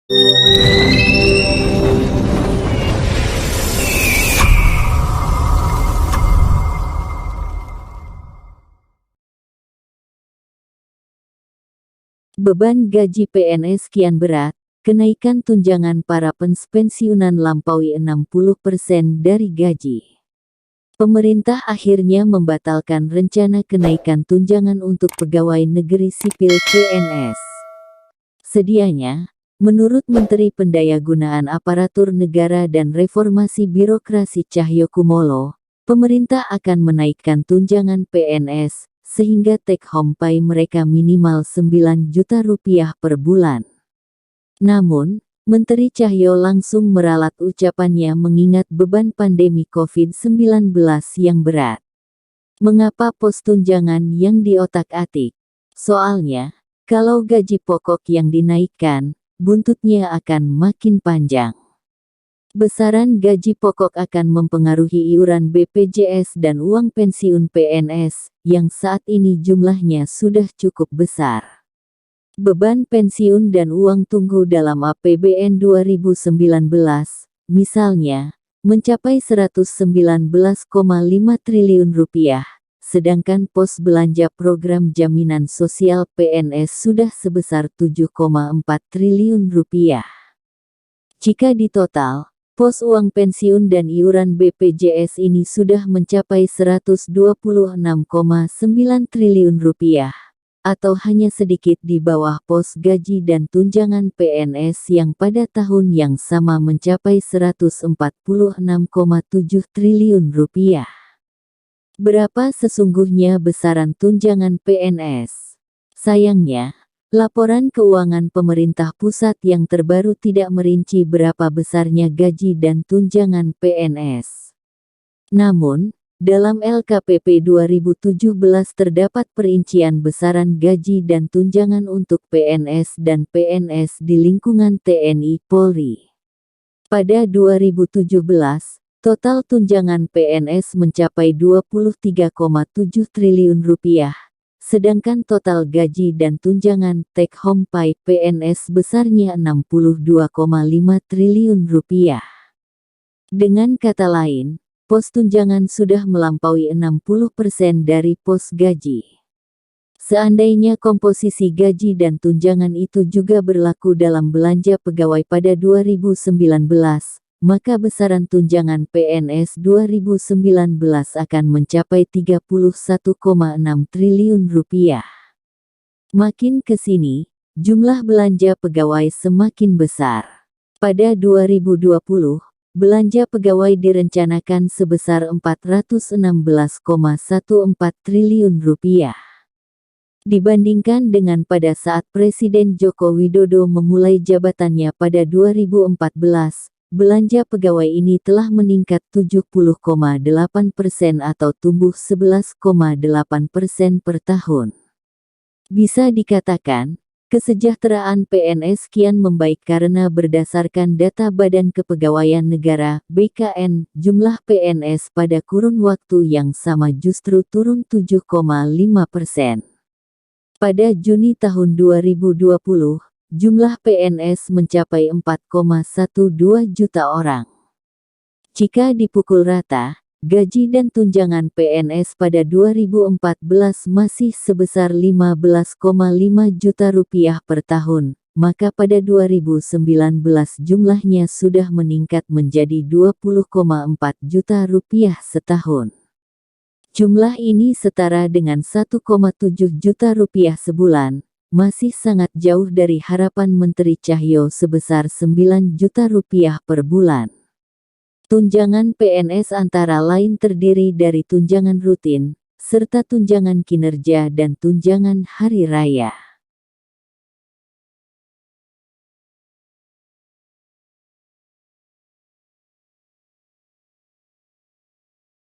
Beban gaji PNS kian berat, kenaikan tunjangan para pensiunan lampaui 60% dari gaji. Pemerintah akhirnya membatalkan rencana kenaikan tunjangan untuk pegawai negeri sipil PNS. Sedianya, menurut Menteri Pendayagunaan Aparatur Negara dan Reformasi Birokrasi Cahyokumolo, pemerintah akan menaikkan tunjangan PNS, sehingga take home pay mereka minimal Rp9 juta per bulan. Namun, Menteri Cahyo langsung meralat ucapannya mengingat beban pandemi COVID-19 yang berat. Mengapa pos tunjangan yang diotak-atik? Soalnya, kalau gaji pokok yang dinaikkan, buntutnya akan makin panjang. Besaran gaji pokok akan mempengaruhi iuran BPJS dan uang pensiun PNS, yang saat ini jumlahnya sudah cukup besar. Beban pensiun dan uang tunggu dalam APBN 2019, misalnya, mencapai Rp119,5 triliun, sedangkan pos belanja program jaminan sosial PNS sudah sebesar Rp7,4 triliun. Jika ditotal, pos uang pensiun dan iuran BPJS ini sudah mencapai Rp126,9 triliun, atau hanya sedikit di bawah pos gaji dan tunjangan PNS yang pada tahun yang sama mencapai Rp146,7 triliun. Berapa sesungguhnya besaran tunjangan PNS? Sayangnya, laporan keuangan pemerintah pusat yang terbaru tidak merinci berapa besarnya gaji dan tunjangan PNS. Namun, dalam LKPP 2017 terdapat perincian besaran gaji dan tunjangan untuk PNS dan PNS di lingkungan TNI Polri. Pada 2017, total tunjangan PNS mencapai Rp23,7 triliun. Sedangkan total gaji dan tunjangan take home pay PNS besarnya Rp62,5 triliun. Dengan kata lain, pos tunjangan sudah melampaui 60% dari pos gaji. Seandainya komposisi gaji dan tunjangan itu juga berlaku dalam belanja pegawai pada 2019, maka besaran tunjangan PNS 2019 akan mencapai Rp31,6 triliun. Makin ke sini, jumlah belanja pegawai semakin besar. Pada 2020, belanja pegawai direncanakan sebesar Rp416,14 triliun. Dibandingkan dengan pada saat Presiden Joko Widodo memulai jabatannya pada 2014, belanja pegawai ini telah meningkat 70,8% atau tumbuh 11,8% per tahun. Bisa dikatakan, kesejahteraan PNS kian membaik karena berdasarkan data Badan Kepegawaian Negara (BKN), jumlah PNS pada kurun waktu yang sama justru turun 7,5%. Pada Juni tahun 2020, jumlah PNS mencapai 4,12 juta orang. Jika dipukul rata, gaji dan tunjangan PNS pada 2014 masih sebesar Rp15,5 juta per tahun, maka pada 2019 jumlahnya sudah meningkat menjadi Rp20,4 juta setahun. Jumlah ini setara dengan Rp1,7 juta sebulan, masih sangat jauh dari harapan Menteri Cahyo sebesar Rp9 juta per bulan. Tunjangan PNS antara lain terdiri dari tunjangan rutin, serta tunjangan kinerja dan tunjangan hari raya.